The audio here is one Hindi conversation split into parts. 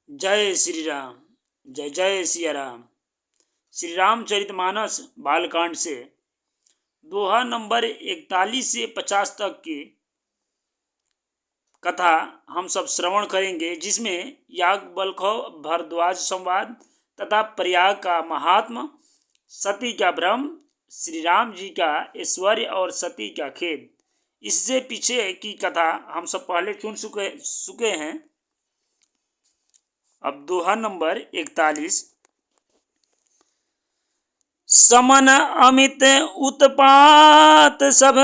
जय श्री राम। जय जय सिया राम। श्री रामचरितमानस बालकांड से दोहा नंबर 41 से 50 तक की कथा हम सब श्रवण करेंगे, जिसमें याज्ञवल्क्य भारद्वाज संवाद तथा प्रयाग का महात्म, सती का भ्रम, श्री राम जी का ऐश्वर्य और सती का खेद, इससे पीछे की कथा हम सब पहले सुन चुके हैं। अब दोहा नंबर 41। समन अमित उत्पात सब,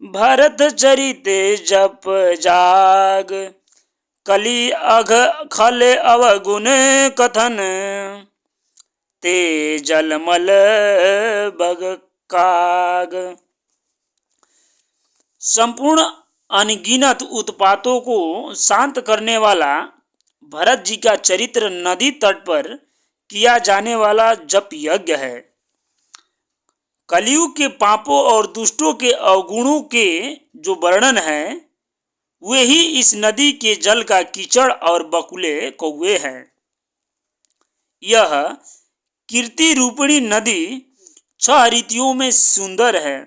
भरत चरित जप जाग, कली अघ खल अवगुण कथन, ते जलमल बग काग। संपूर्ण अनगिनत उत्पातों को शांत करने वाला भरत जी का चरित्र नदी तट पर किया जाने वाला जप यज्ञ है। कलयुग के पापों और दुष्टों के अवगुणों के जो वर्णन है, वे ही इस नदी के जल का कीचड़ और बकुले कौवे हैं। यह कीर्ति रूपिणी नदी 6 रीतियों में सुंदर है।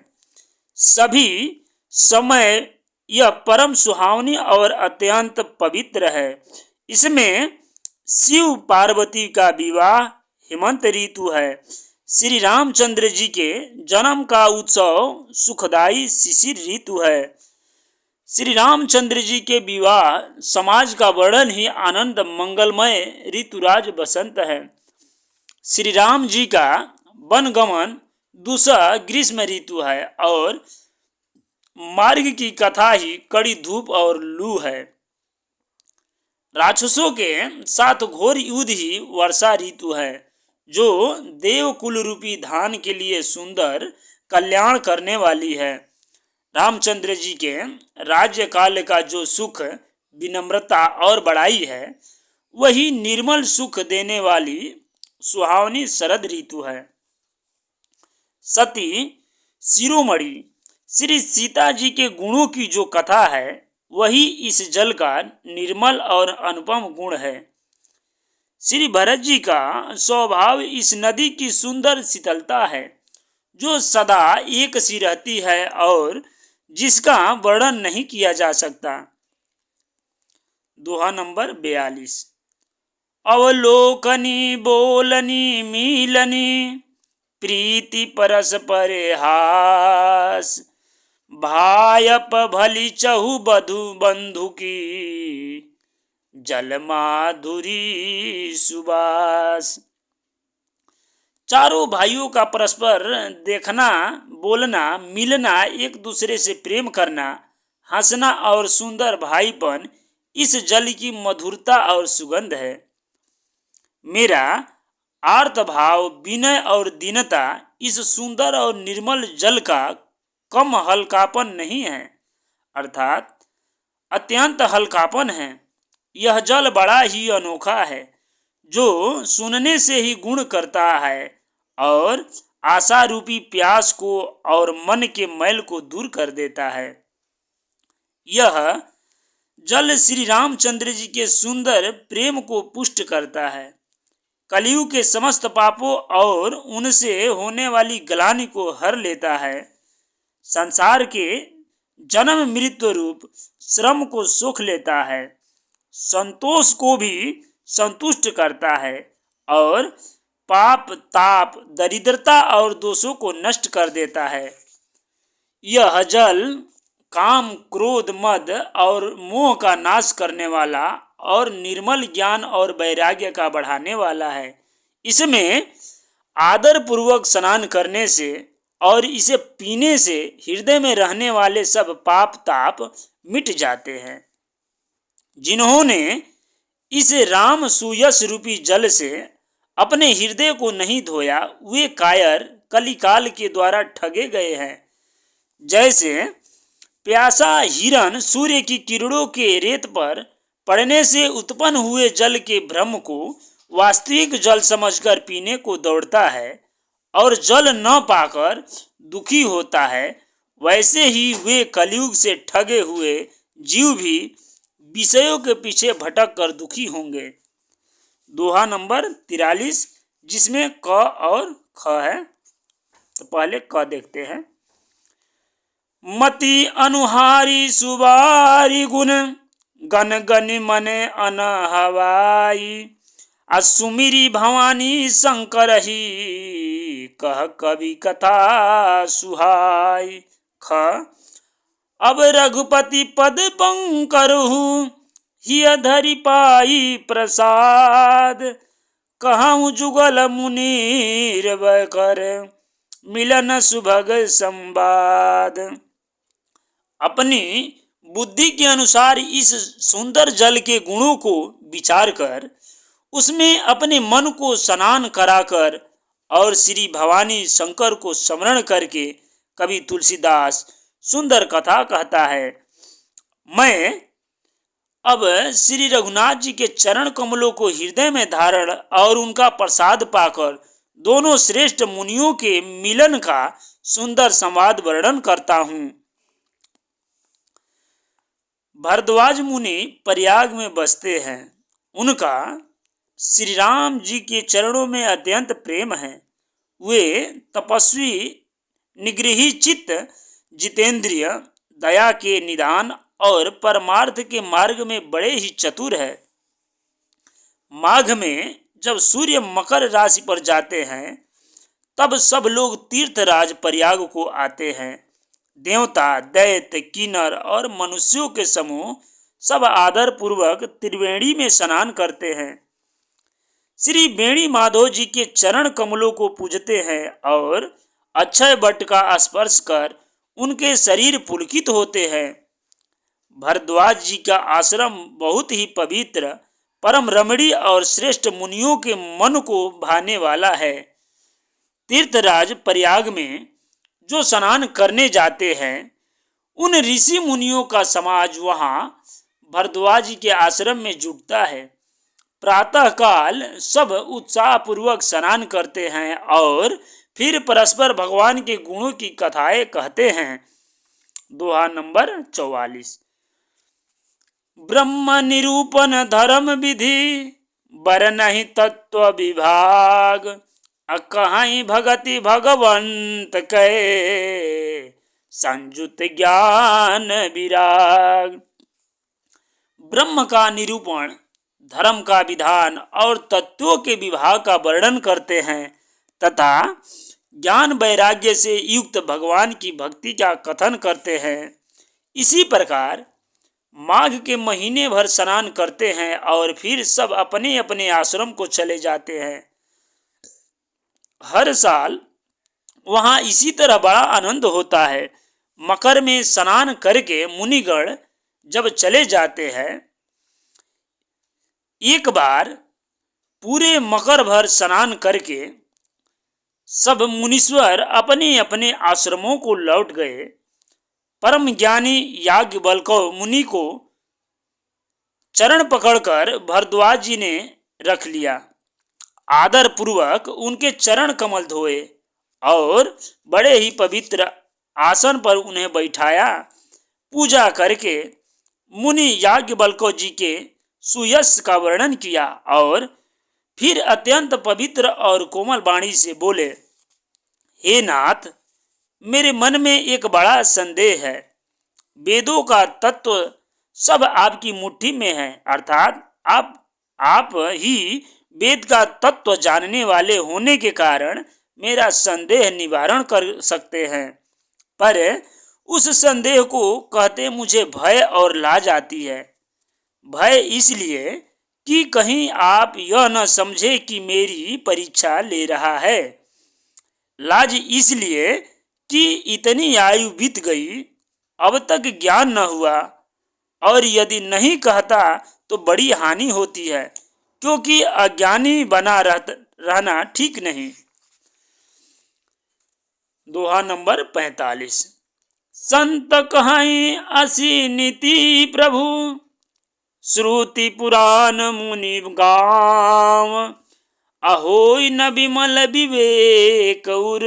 सभी समय यह परम सुहावनी और अत्यंत पवित्र है। इसमें शिव पार्वती का विवाह हेमंत ऋतु है। श्री रामचंद्र जी के जन्म का उत्सव सुखदायी शिशिर ऋतु है। श्री रामचंद्र जी के विवाह समाज का वर्णन ही आनंद मंगलमय ऋतुराज बसंत है। श्री राम जी का वनगमन दूसरा ग्रीष्म ऋतु है और मार्ग की कथा ही कड़ी धूप और लू है। राक्षसों के साथ घोर युद्ध ही वर्षा ऋतु है, जो देवकुल रूपी धान के लिए सुंदर कल्याण करने वाली है। रामचंद्र जी के राज्य काल का जो सुख, विनम्रता और बड़ाई है, वही निर्मल सुख देने वाली सुहावनी शरद ऋतु है। सती शिरोमणि श्री सीता जी के गुणों की जो कथा है, वही इस जल का निर्मल और अनुपम गुण है। श्री भरत जी का स्वभाव इस नदी की सुंदर शीतलता है, जो सदा एक सी रहती है और जिसका वर्णन नहीं किया जा सकता। दोहा नंबर 42। अवलोकनी बोलनी मिलनी, प्रीति परस्पर हास, भायप भली चहु बधु बंधु की, जल माधुरी सुबास। चारों भाइयों का परस्पर देखना, बोलना, मिलना, एक दूसरे से प्रेम करना, हंसना और सुंदर भाईपन इस जल की मधुरता और सुगंध है। मेरा आर्त भाव, विनय और दीनता इस सुंदर और निर्मल जल का कम हल्कापन नहीं है, अर्थात अत्यंत हल्कापन है। यह जल बड़ा ही अनोखा है, जो सुनने से ही गुण करता है और आशा रूपी प्यास को और मन के मैल को दूर कर देता है। यह जल श्री रामचंद्र जी के सुंदर प्रेम को पुष्ट करता है, कलयुग के समस्त पापों और उनसे होने वाली ग्लानि को हर लेता है, संसार के जन्म मृत्यु रूप श्रम को सोख लेता है, संतोष को भी संतुष्ट करता है और पाप, ताप, दरिद्रता और दोषों को नष्ट कर देता है। यह जल काम, क्रोध, मद और मोह का नाश करने वाला और निर्मल ज्ञान और वैराग्य का बढ़ाने वाला है। इसमें आदर पूर्वक स्नान करने से और इसे पीने से हृदय में रहने वाले सब पाप ताप मिट जाते हैं। जिन्होंने इस राम सुयस रूपी जल से अपने हृदय को नहीं धोया, वे कायर कलिकाल के द्वारा ठगे गए हैं। जैसे प्यासा हिरन सूर्य की किरणों के रेत पर पड़ने से उत्पन्न हुए जल के भ्रम को वास्तविक जल समझकर पीने को दौड़ता है और जल न पाकर दुखी होता है, वैसे ही वे कलयुग से ठगे हुए जीव भी विषयों के पीछे भटक कर दुखी होंगे। दोहा नंबर 43, जिसमें क और ख है। तो पहले क देखते हैं। मति अनुहारी सुबारी गुण, गन गनि मने अनहवाई। सुमिरी भवानी शंकर ही, कह कवि कथा सुहाई। ख अब रघुपति पद पंकरहु, हिय धरि पाई प्रसाद। कहूँ जुगल मुनीर कर, मिलन सुभग संवाद। अपनी बुद्धि के अनुसार इस सुंदर जल के गुणों को विचार कर उसमें अपने मन को स्नान कराकर और श्री भवानी शंकर को स्मरण करके कवि तुलसीदास सुंदर कथा कहता है। मैं अब श्री रघुनाथ जी के चरण कमलों को हृदय में धारण और उनका प्रसाद पाकर दोनों श्रेष्ठ मुनियों के मिलन का सुंदर संवाद वर्णन करता हूँ। भरद्वाज मुनि प्रयाग में बसते हैं। उनका श्री राम जी के चरणों में अत्यंत प्रेम है। वे तपस्वी, निगृही चित्त, जितेंद्रिय, दया के निदान और परमार्थ के मार्ग में बड़े ही चतुर है। माघ में जब सूर्य मकर राशि पर जाते हैं तब सब लोग तीर्थराज प्रयाग को आते हैं। देवता, दैत्य, किन्नर और मनुष्यों के समूह सब आदर पूर्वक त्रिवेणी में स्नान करते हैं। श्री वेणी माधव जी के चरण कमलों को पूजते हैं और अक्षय वट का स्पर्श कर उनके शरीर पुलकित होते हैं। भरद्वाज जी का आश्रम बहुत ही पवित्र, परम रमणीय और श्रेष्ठ मुनियों के मन को भाने वाला है। तीर्थराज प्रयाग में जो स्नान करने जाते हैं उन ऋषि मुनियों का समाज वहां भरद्वाज जी के आश्रम में जुटता है। प्रातः काल सब उत्साह पूर्वक स्नान करते हैं और फिर परस्पर भगवान के गुणों की कथाएं कहते हैं। दोहा नंबर 44। ब्रह्म निरूपण धर्म विधि, बरनहि तत्व विभाग। कहीं भगति भगवंत कै, संयुत ज्ञान विराग। ब्रह्म का निरूपण, धर्म का विधान और तत्वों के विभाग का वर्णन करते हैं तथा ज्ञान वैराग्य से युक्त भगवान की भक्ति का कथन करते हैं। इसी प्रकार माघ के महीने भर स्नान करते हैं और फिर सब अपने अपने आश्रम को चले जाते हैं। हर साल वहां इसी तरह बड़ा आनंद होता है। मकर में स्नान करके मुनिगण जब चले जाते हैं, एक बार पूरे मकर भर स्नान करके सब मुनीश्वर अपने अपने आश्रमों को लौट गए। परम ज्ञानी याज्ञवल्क्य मुनि को चरण पकड़कर भरद्वाज जी ने रख लिया। आदर पूर्वक उनके चरण कमल धोए और बड़े ही पवित्र आसन पर उन्हें बैठाया। पूजा करके मुनि याज्ञवल्क्य जी के सुयश का वर्णन किया और फिर अत्यंत पवित्र और कोमल वाणी से बोले, हे नाथ, मेरे मन में एक बड़ा संदेह है। वेदों का तत्व सब आपकी मुट्ठी में है, अर्थात आप ही वेद का तत्व जानने वाले होने के कारण मेरा संदेह निवारण कर सकते हैं। पर उस संदेह को कहते मुझे भय और लाज आती है। भय इसलिए कि कहीं आप यह न समझे कि मेरी परीक्षा ले रहा है। लाज इसलिए कि इतनी आयु बीत गई, अब तक ज्ञान न हुआ, और यदि नहीं कहता तो बड़ी हानि होती है, क्योंकि अज्ञानी बना रहना ठीक नहीं। दोहा नंबर 45। संत कहाई असी नीति प्रभु, श्रुति पुराण मुनि गाँव। अहोई न विमल विवेक उर,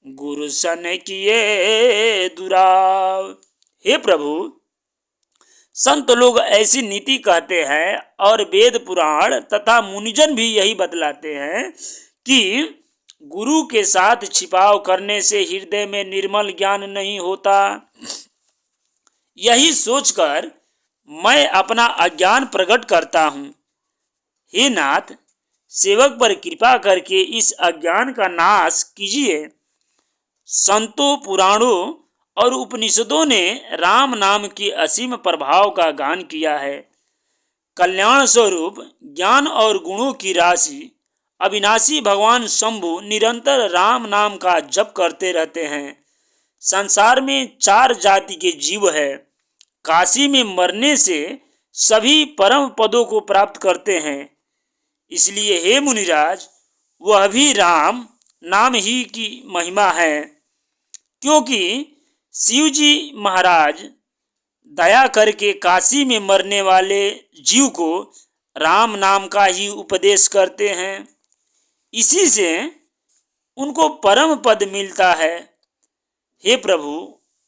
गुरु सन किए दुराव। हे प्रभु, संत लोग ऐसी नीति कहते हैं और वेद पुराण तथा मुनिजन भी यही बतलाते हैं कि गुरु के साथ छिपाव करने से हृदय में निर्मल ज्ञान नहीं होता। यही सोचकर मैं अपना अज्ञान प्रकट करता हूँ। हे नाथ, सेवक पर कृपा करके इस अज्ञान का नाश कीजिए। संतों, पुराणों और उपनिषदों ने राम नाम के असीम प्रभाव का गान किया है। कल्याण स्वरूप ज्ञान और गुणों की राशि अविनाशी भगवान शंभु निरंतर राम नाम का जप करते रहते हैं। संसार में 4 जाति के जीव है। काशी में मरने से सभी परम पदों को प्राप्त करते हैं। इसलिए हे मुनिराज, वह भी राम नाम ही की महिमा है, क्योंकि शिव जी महाराज दया करके काशी में मरने वाले जीव को राम नाम का ही उपदेश करते हैं। इसी से उनको परम पद मिलता है। हे प्रभु,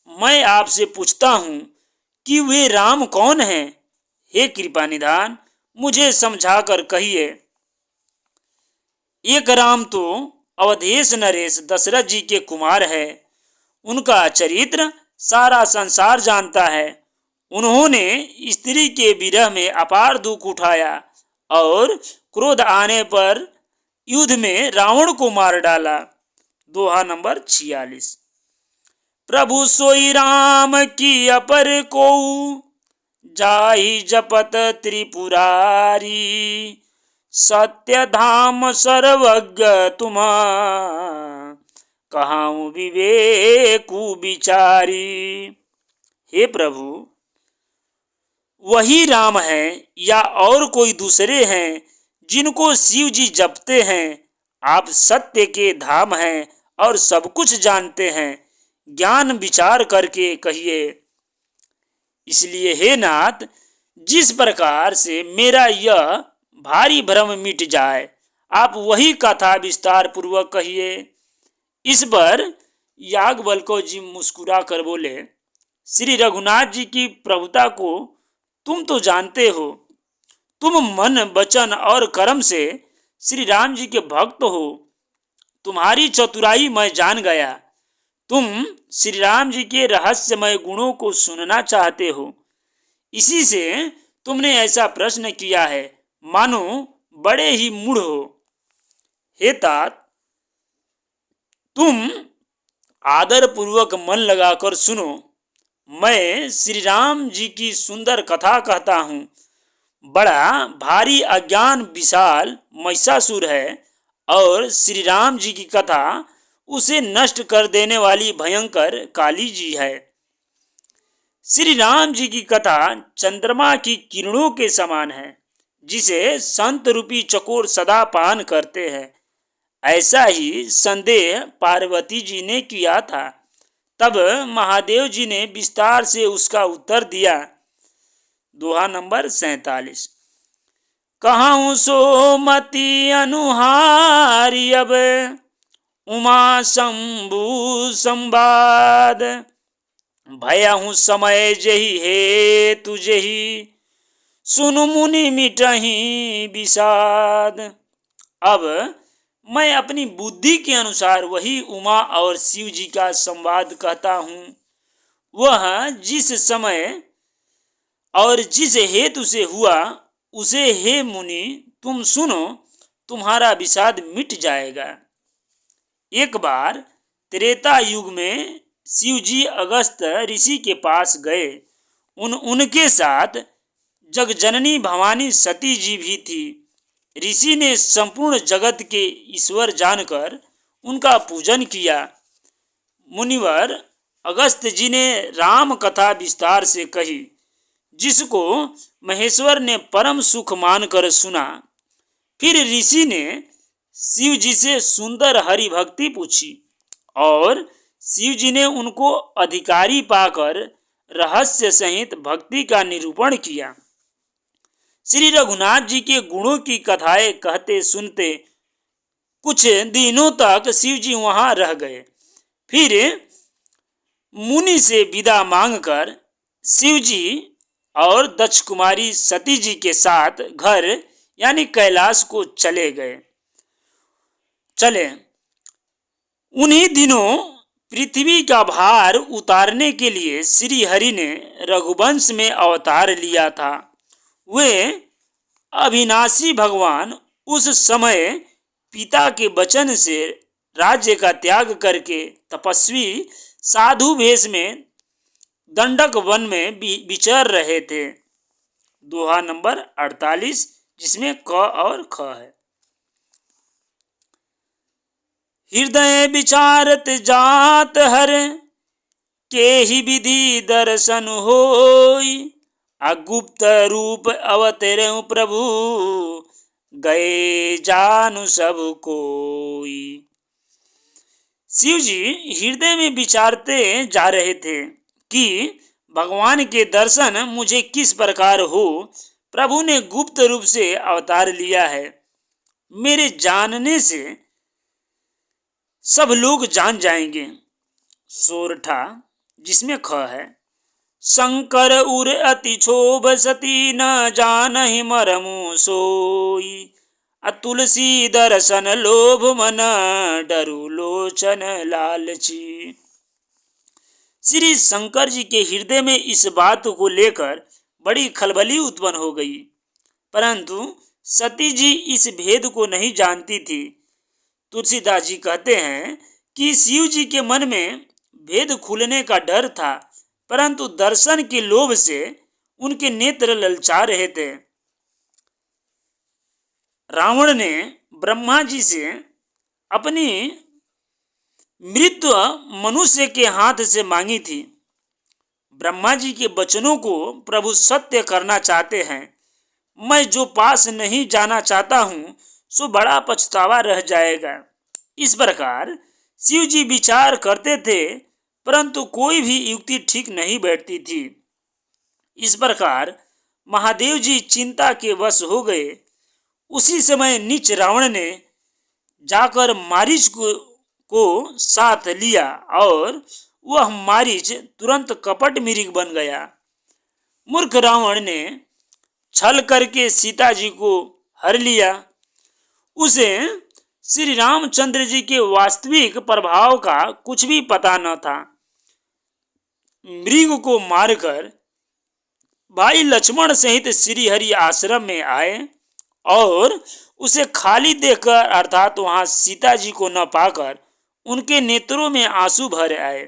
मैं आपसे पूछता हूँ कि वे राम कौन हैं? हे कृपा निधान, मुझे समझाकर कहिए। एक राम तो अवधेश नरेश दशरथ जी के कुमार है। उनका चरित्र सारा संसार जानता है। उन्होंने स्त्री के विरह में अपार दुख उठाया और क्रोध आने पर युद्ध में रावण को मार डाला। दोहा नंबर 46। प्रभु सोई राम की अपर को जाहि जपत त्रिपुरारी, सत्य धाम सर्वज्ञ तुमा कहाऊं विवेकु विचारी। हे प्रभु, वही राम है या और कोई दूसरे हैं जिनको शिव जी जपते हैं? आप सत्य के धाम हैं और सब कुछ जानते हैं। ज्ञान विचार करके कहिए। इसलिए हे नाथ, जिस प्रकार से मेरा यह भारी भ्रम मिट जाए, आप वही कथा विस्तार पूर्वक कहिए। इस पर याज्ञवल्क्य जी मुस्कुरा कर बोले, श्री रघुनाथ जी की प्रभुता को तुम तो जानते हो। तुम मन, वचन और कर्म से श्री राम जी के भक्त हो। तुम्हारी चतुराई मैं जान गया। तुम श्री राम जी के रहस्यमय गुणों को सुनना चाहते हो। इसी से तुमने ऐसा प्रश्न किया है, मानो बड़े ही मूढ़ हो। हे तात, तुम आदर पूर्वक मन लगाकर सुनो। मैं श्री राम जी की सुंदर कथा कहता हूँ। बड़ा भारी अज्ञान विशाल महिषासुर है और श्री राम जी की कथा उसे नष्ट कर देने वाली भयंकर काली जी है। श्री राम जी की कथा चंद्रमा की किरणों के समान है, जिसे संत रूपी चकोर सदा पान करते हैं। ऐसा ही संदेह पार्वती जी ने किया था। तब महादेव जी ने विस्तार से उसका उत्तर दिया। दोहा नंबर 47। कहूँ सो मति अनुहारी, अब उमा शंभु संवाद, भयहु समय जही हे तुझही, सुनु मुनि मिटही विषाद। अब मैं अपनी बुद्धि के अनुसार वही उमा और शिव जी का संवाद कहता हूँ। वह जिस समय और जिस हेतु से हुआ, उसे हे मुनि तुम सुनो, तुम्हारा विषाद मिट जाएगा। एक बार त्रेता युग में शिव जी अगस्त ऋषि के पास गए। उनके साथ जगजननी भवानी सती जी भी थी। ऋषि ने संपूर्ण जगत के ईश्वर जानकर उनका पूजन किया। मुनिवर अगस्त जी ने राम कथा विस्तार से कही, जिसको महेश्वर ने परम सुख मानकर सुना। फिर ऋषि ने शिव जी से सुंदर हरि भक्ति पूछी और शिव जी ने उनको अधिकारी पाकर रहस्य सहित भक्ति का निरूपण किया। श्री रघुनाथ जी के गुणों की कथाएं कहते सुनते कुछ दिनों तक शिव जी वहां रह गए। फिर मुनि से विदा मांगकर शिव जी और दक्ष कुमारी सती जी के साथ घर यानी कैलाश को चले। उन्हीं दिनों पृथ्वी का भार उतारने के लिए श्री हरि ने रघुवंश में अवतार लिया था। वे अविनाशी भगवान उस समय पिता के वचन से राज्य का त्याग करके तपस्वी साधु वेश में दंडक वन में विचर रहे थे। दोहा नंबर 48, जिसमें क और ख है। हृदय विचारत जात हर के ही विधि दर्शन होई, अगुप्त रूप अवतरऊ प्रभु गए जानु सब कोई। शिव जी हृदय में विचारते जा रहे थे कि भगवान के दर्शन मुझे किस प्रकार हो। प्रभु ने गुप्त रूप से अवतार लिया है, मेरे जानने से सब लोग जान जाएंगे। सोरठा, जिसमें ख है। शंकर उर अति क्षोभ सती न जानहि मरमु सोई, तुलसी दर्शन लोभ मन डरु लोचन लालची। श्री शंकर जी के हृदय में इस बात को लेकर बड़ी खलबली उत्पन्न हो गई, परंतु सती जी इस भेद को नहीं जानती थी। तुलसीदास जी कहते हैं कि शिव जी के मन में भेद खुलने का डर था, परंतु दर्शन के लोभ से उनके नेत्र ललचा रहे थे। रावण ने ब्रह्मा जी से अपनी मृत्यु मनुष्य के हाथ से मांगी थी। ब्रह्मा जी के वचनों को प्रभु सत्य करना चाहते हैं। मैं जो पास नहीं जाना चाहता हूँ सो बड़ा पछतावा रह जाएगा। इस प्रकार शिव जी विचार करते थे, परंतु कोई भी युक्ति ठीक नहीं बैठती थी। इस प्रकार महादेव जी चिंता के वश हो गए। उसी समय नीच रावण ने जाकर मारीच को साथ लिया और वह मारीच तुरंत कपट मृग बन गया। मूर्ख रावण ने छल करके सीता जी को हर लिया। उसे श्री रामचंद्र जी के वास्तविक प्रभाव का कुछ भी पता न था। मृग को मारकर भाई लक्ष्मण सहित श्री हरि आश्रम में आए और उसे खाली देखकर अर्थात वहां सीता जी को न पाकर उनके नेत्रों में आंसू भर आए।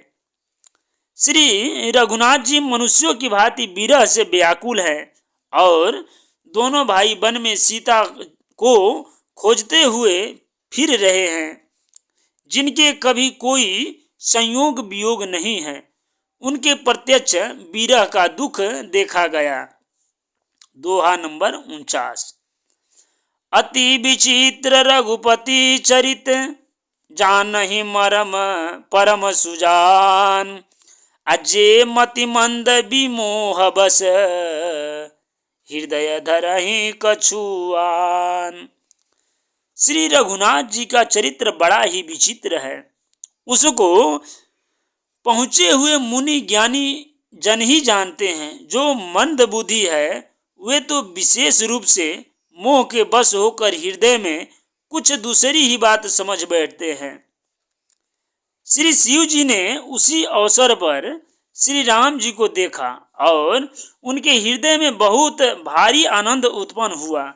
श्री रघुनाथ जी मनुष्यों की भांति विरह से व्याकुल है और दोनों भाई वन में सीता को खोजते हुए फिर रहे हैं, जिनके कभी कोई संयोग वियोग नहीं है। उनके प्रत्यक्ष विरह का दुख देखा गया। दोहा नंबर 49। अति विचित्र रघुपति चरित जानहि मरम परम सुजान, अजे मति मंद विमोह बस हृदय धरहि कछुआन। श्री रघुनाथ जी का चरित्र बड़ा ही विचित्र है। उसको पहुंचे हुए मुनि ज्ञानी जन ही जानते हैं। जो मंद बुद्धि है वे तो विशेष रूप से मोह के बस होकर हृदय में कुछ दूसरी ही बात समझ बैठते हैं। श्री शिव जी ने उसी अवसर पर श्री राम जी को देखा और उनके हृदय में बहुत भारी आनंद उत्पन्न हुआ।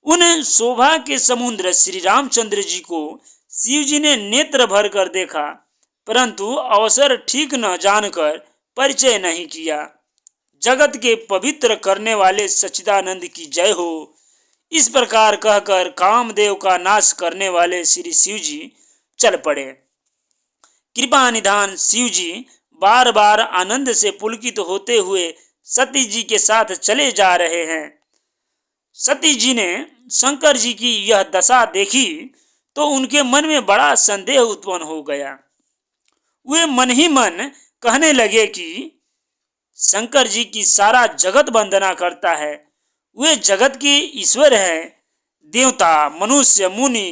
उन शोभा के समुद्र श्री रामचंद्र जी को शिव जी ने नेत्र भर कर देखा, परंतु अवसर ठीक न जानकर परिचय नहीं किया। जगत के पवित्र करने वाले सच्चिदानंद की जय हो। इस प्रकार कहकर कामदेव का नाश करने वाले श्री शिव जी चल पड़े। कृपा निधान शिव जी बार बार आनंद से पुलकित होते हुए सती जी के साथ चले जा रहे हैं। सती जी ने शंकर जी की यह दशा देखी तो उनके मन में बड़ा संदेह उत्पन्न हो गया। वे मन ही मन कहने लगे कि शंकर जी की सारा जगत वंदना करता है। वे जगत के ईश्वर हैं। देवता मनुष्य मुनि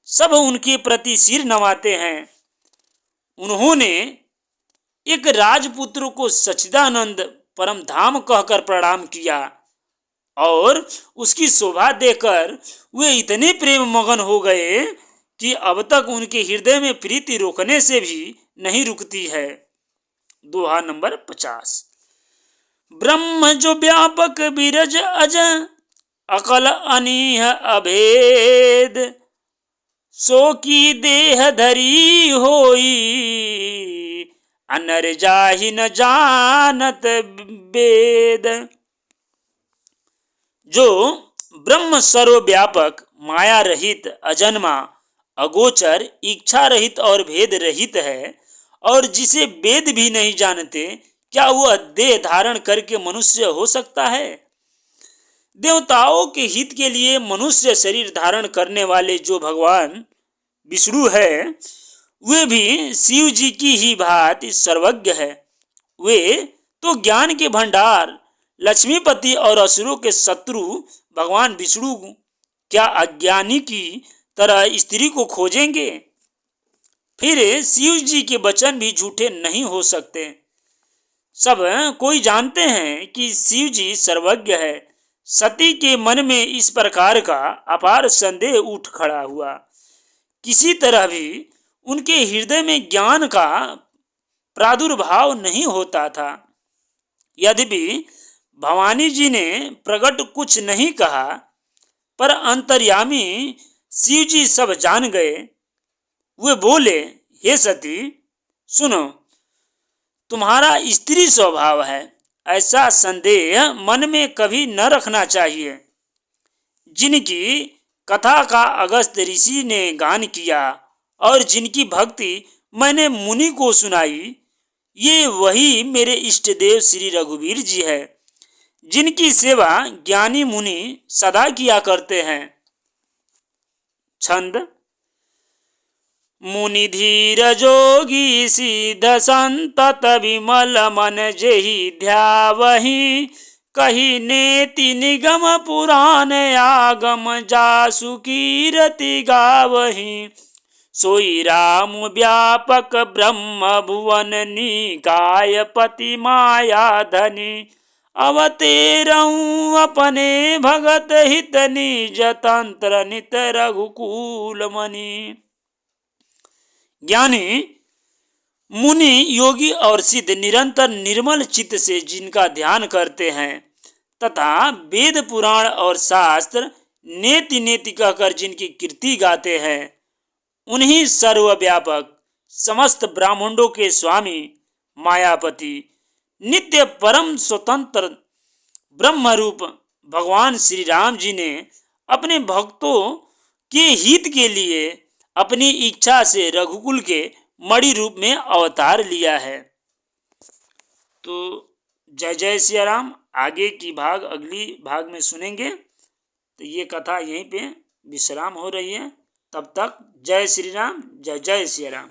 सब उनके प्रति सिर नवाते हैं। उन्होंने एक राजपुत्र को सच्चिदानंद परम धाम कहकर प्रणाम किया और उसकी शोभा देखकर वे इतने प्रेम मगन हो गए कि अब तक उनके हृदय में प्रीति रोकने से भी नहीं रुकती है। दोहा नंबर 50। ब्रह्म जो व्यापक बिरज अज अकल अनीह अभेद, सो की देह धरी होई अनर जाहि न जानत वेद। जो ब्रह्म सर्वव्यापक, माया रहित, अजन्मा, अगोचर, इच्छा रहित और भेद रहित है और जिसे वेद भी नहीं जानते, क्या वह देह धारण करके मनुष्य हो सकता है? देवताओं के हित के लिए मनुष्य शरीर धारण करने वाले जो भगवान विष्णु है, वे भी शिव जी की ही भांति सर्वज्ञ है। वे तो ज्ञान के भंडार, लक्ष्मीपति और असुरों के शत्रु भगवान विष्णु क्या अज्ञानी की तरह स्त्री को खोजेंगे? फिर शिव जी के वचन भी झूठे नहीं हो सकते। सब कोई जानते हैं कि शिव जी सर्वज्ञ है। सती के मन में इस प्रकार का अपार संदेह उठ खड़ा हुआ। किसी तरह भी उनके हृदय में ज्ञान का प्रादुर्भाव नहीं होता था। यद्यपि भवानी जी ने प्रकट कुछ नहीं कहा, पर अंतर्यामी शिव जी सब जान गए। वे बोले, हे सती, सुनो, तुम्हारा स्त्री स्वभाव है, ऐसा संदेह मन में कभी न रखना चाहिए। जिनकी कथा का अगस्त्य ऋषि ने गान किया और जिनकी भक्ति मैंने मुनि को सुनाई, ये वही मेरे इष्ट देव श्री रघुवीर जी है, जिनकी सेवा ज्ञानी मुनि सदा किया करते हैं। छंद। मुनि धीर जोगी सिद्ध संतत विमल मन जेहि ध्यावहि, कही नेति निगम पुराण आगम जासु कीरति गावहि। सोई राम व्यापक ब्रह्म भुवन निकाय पति माया धनी, अवतेरऊं अपने भगत हित निज तंत्र नित रघुकुल मणि। ज्ञानी, मुनि, योगी और सिद्ध निरंतर निर्मल चित्त से जिनका ध्यान करते हैं तथा वेद पुराण और शास्त्र नेति नेति कहकर जिनकी कीर्ति गाते हैं, उन्हीं सर्वव्यापक समस्त ब्रह्मांडों के स्वामी मायापति नित्य परम स्वतंत्र ब्रह्म रूप भगवान श्री राम जी ने अपने भक्तों के हित के लिए अपनी इच्छा से रघुकुल के मणि रूप में अवतार लिया है। तो जय जय सिया राम। आगे की भाग अगली भाग में सुनेंगे। तो ये कथा यहीं पे विश्राम हो रही है। तब तक जय श्री राम, जय जय सिया राम।